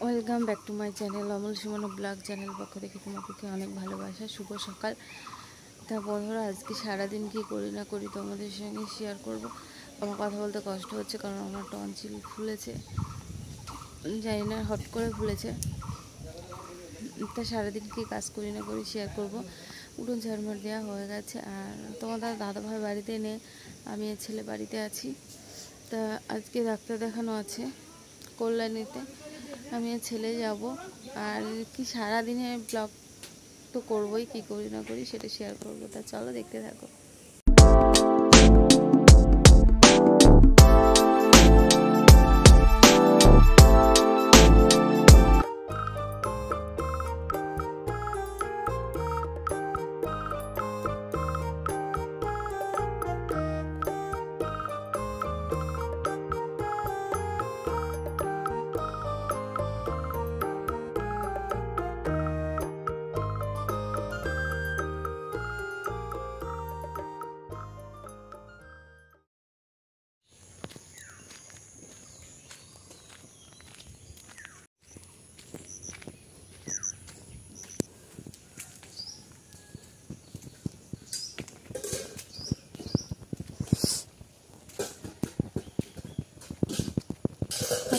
Welcome back to my channel Amal Suman blog channel পক্ষ থেকে তোমাদেরকে অনেক ভালোবাসা। শুভ সকাল। তা বন্ধুরা, আজকে সারাদিন কী করি না করি তোমাদের সঙ্গে শেয়ার করব। আমার কথা বলতে কষ্ট হচ্ছে কারণ আমার টনসিল ফুলেছে, জানি না হট করে ফুলেছে। তা সারাদিন কী কাজ করি না করি শেয়ার করব। উঠোন ঝাড়মার দেওয়া হয়ে গেছে, আর তোমাদের দাদাভাই বাড়িতে নেই, আমি ছেলে বাড়িতে আছি। তা আজকে ডাক্তার দেখানো আছে কল্যাণীতে, আমি ছেলে যাব। আর কি সারাদিনের ব্লগ তো করবোই, কী করি না করি সেটা শেয়ার করবো। তা চলো দেখতে থাকো।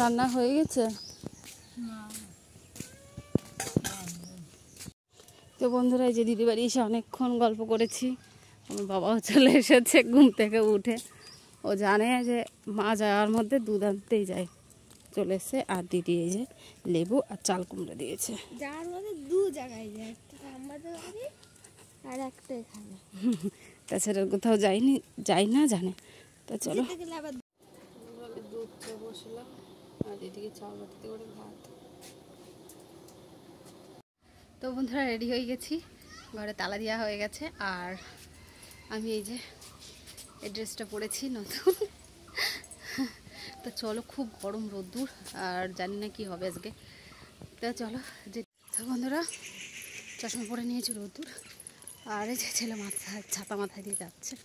রান্না হয়ে গেছে তো বন্ধুরা, এই যে দিদি বাড়ি এসে অনেকক্ষণ গল্প করেছি। আমার বাবাও চলে এসেছে ঘুম থেকে উঠে। ও জানে যে মা যাওয়ার মধ্যে দুধ আনতেই যায়, চলে এসে। আর দিদি এই যে লেবু আর চাল কুমড়া দিয়েছে। যার মধ্যে দু জায়গায় যায়, একটা আমাদের বাড়ি আর একটা এখানে। তাছাড়া কোথাও যাই না জানে। তা চলো, দুধ চা বসলাম আর এদিকে চাল বাটিতে করে ভাত। তো বন্ধুরা, রেডি হয়ে গেছি, ঘরে তালা দেওয়া হয়ে গেছে। আর আমি এই যে এই ড্রেসটা পরেছি নতুন। তো চলো, খুব গরম রোদ্দুর, আর জানি না কি হবে আজকে। তা চলো যে। তো বন্ধুরা, চশমা পরে নিয়েছি রোদ্দুর, আর এই যে ছেলে ছাতা মাথায় দিয়ে যাচ্ছে।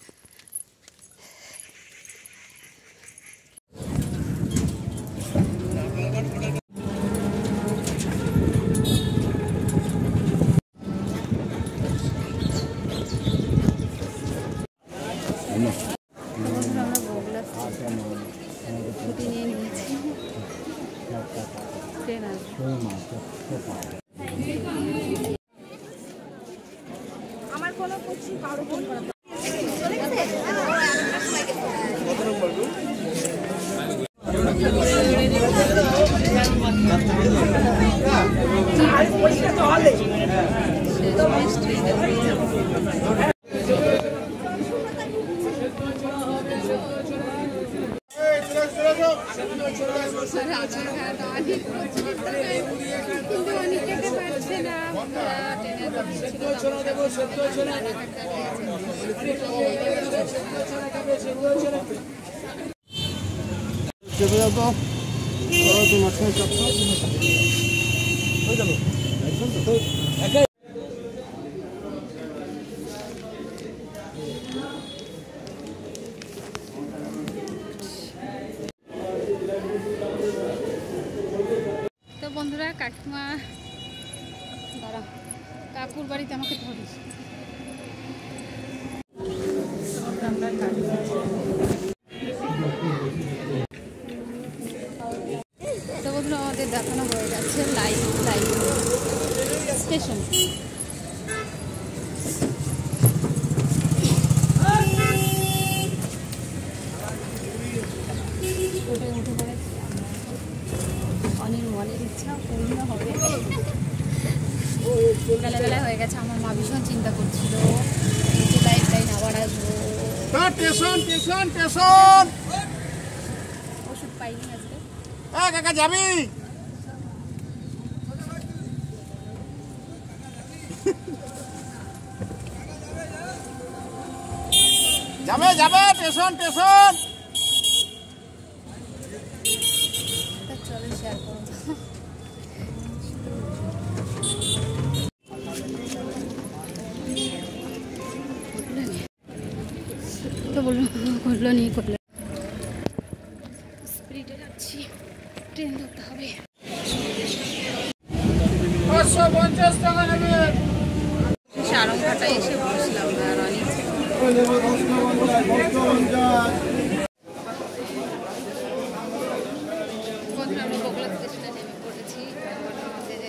আমরা বগুলা ছুটি নিয়ে নিয়েছি, ট্রেন আসবে। আমার কোনো কিছু কারো ফোন করা তো বন্ধুরা, কাকিমা দাঁড়া, কাকুর বাড়িতে আমাকে ধরিস। তো বন্ধুরা, আমাদের দেখানো হয়ে গেছে লাইভ স্টেশন। উঠে পড়েছি। অনির মনের ইচ্ছা পূর্ণ হবে। বেলা হয়ে গেছে, আমার মা ভীষণ চিন্তা করছিল লাইন আবার আসবো। ওষুধ পাইনি আজকে। কাকা যাবি? যাবে স্টেশন। চলো শেয়ার করবো। তো করলো স্পিডে যাচ্ছি, ট্রেন ধরতে হবে। 250 টাকা নেবে। সারংঘাটায় এসে বসলাম আর অনেক আমরা বগুড়া স্টেশনে নেমে পড়েছি। আমাদের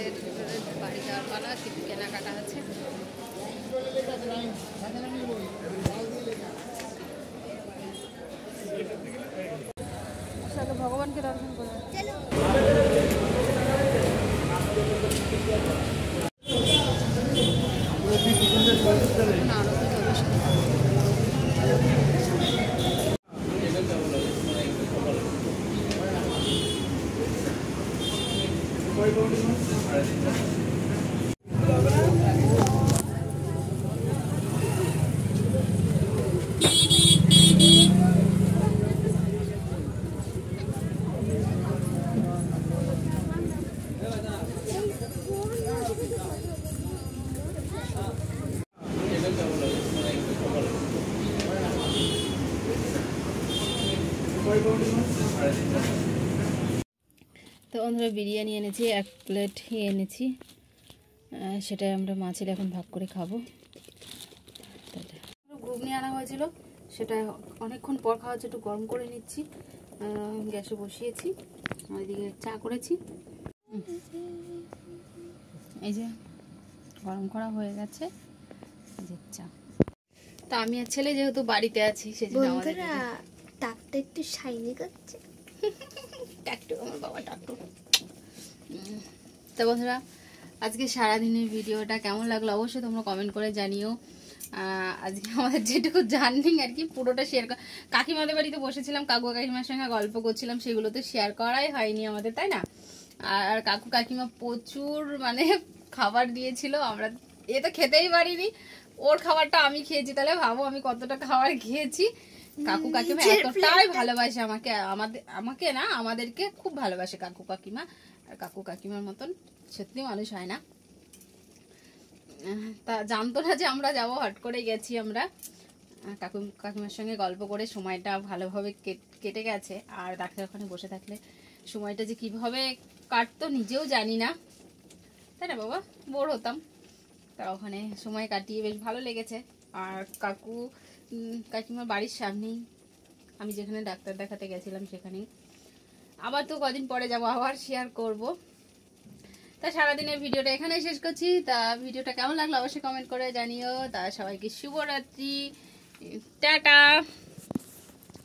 বাড়ি যাওয়ার পালা, কিছু কেনাকাটা আছে। ভগবানকে দর্শন করে তো আমরা বিরিয়ানি এনেছি, 1 প্লেট এনেছি। সেটাই আমরা মাছের এখন ভাগ করে খাবো। ঘুগনি আনা হয়েছিল, সেটা অনেকক্ষণ পর খাওয়া হচ্ছে, একটু গরম করে নিচ্ছি। গ্যাসে বসিয়েছি, ওইদিকে চা করেছি। এই যে গরম করা হয়ে গেছে, এই যে চা। তা আমি আর ছেলে যেহেতু বাড়িতে আছি, সেজন্য আমাদের টাকটা একটু শাইনি করছে। টাকটু, আমার বাবা টাকটু। তো বন্ধুরা, আজকে সারাদিনের ভিডিওটা কেমন লাগলো অবশ্যই তোমরা কমেন্ট করে জানিও। আজকে আমাদের যেটুকু জার্নি আর কি পুরোটা শেয়ার কাকিমাদের বাড়িতে বসেছিলাম, কাকু কাকিমার সঙ্গে গল্প করছিলাম, সেগুলো তো শেয়ার করাই হয়নি আমাদের, তাই না? আর কাকু কাকিমা প্রচুর মানে খাবার দিয়েছিল, আমরা এ তো খেতেই পারিনি। ওর খাবারটা আমি খেয়েছি, তাহলে ভাবো আমি কতটা খাবার খেয়েছি। কাকু কাকিমা এতটাই ভালোবাসে আমাকে, আমাকে না আমাদেরকে খুব ভালোবাসে কাকু কাকিমা। আর কাকু কাকিমার মতন সত্যি মানুষ হয় না। তা জানতো না যে আমরা যাবো, হট করে গেছি আমরা। কাকু কাকিমার সঙ্গে গল্প করে সময়টা ভালোভাবে কেটে গেছে। আর ডাক্তার ওখানে বসে থাকলে সময়টা যে কিভাবে কাটতো নিজেও জানি না, তাই না বাবা? বোর হতাম। তা ওখানে সময় কাটিয়ে বেশ ভালো লেগেছে। আর কাকু কাকিমার বাড়ির সামনেই আমি যেখানে ডাক্তার দেখাতে গেছিলাম সেখানেই। আবার তো কদিন পরে যাব, আবার শেয়ার করব। তা সারাদিনের ভিডিওটা এখানেই শেষ করছি। তা ভিডিওটা কেমন লাগলো অবশ্যই কমেন্ট করে জানিও। তা সবাইকে শুভরাত্রি, টাটা।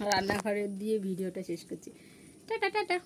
রান্নাঘরে দিয়ে ভিডিওটা শেষ করছি। Tata tata.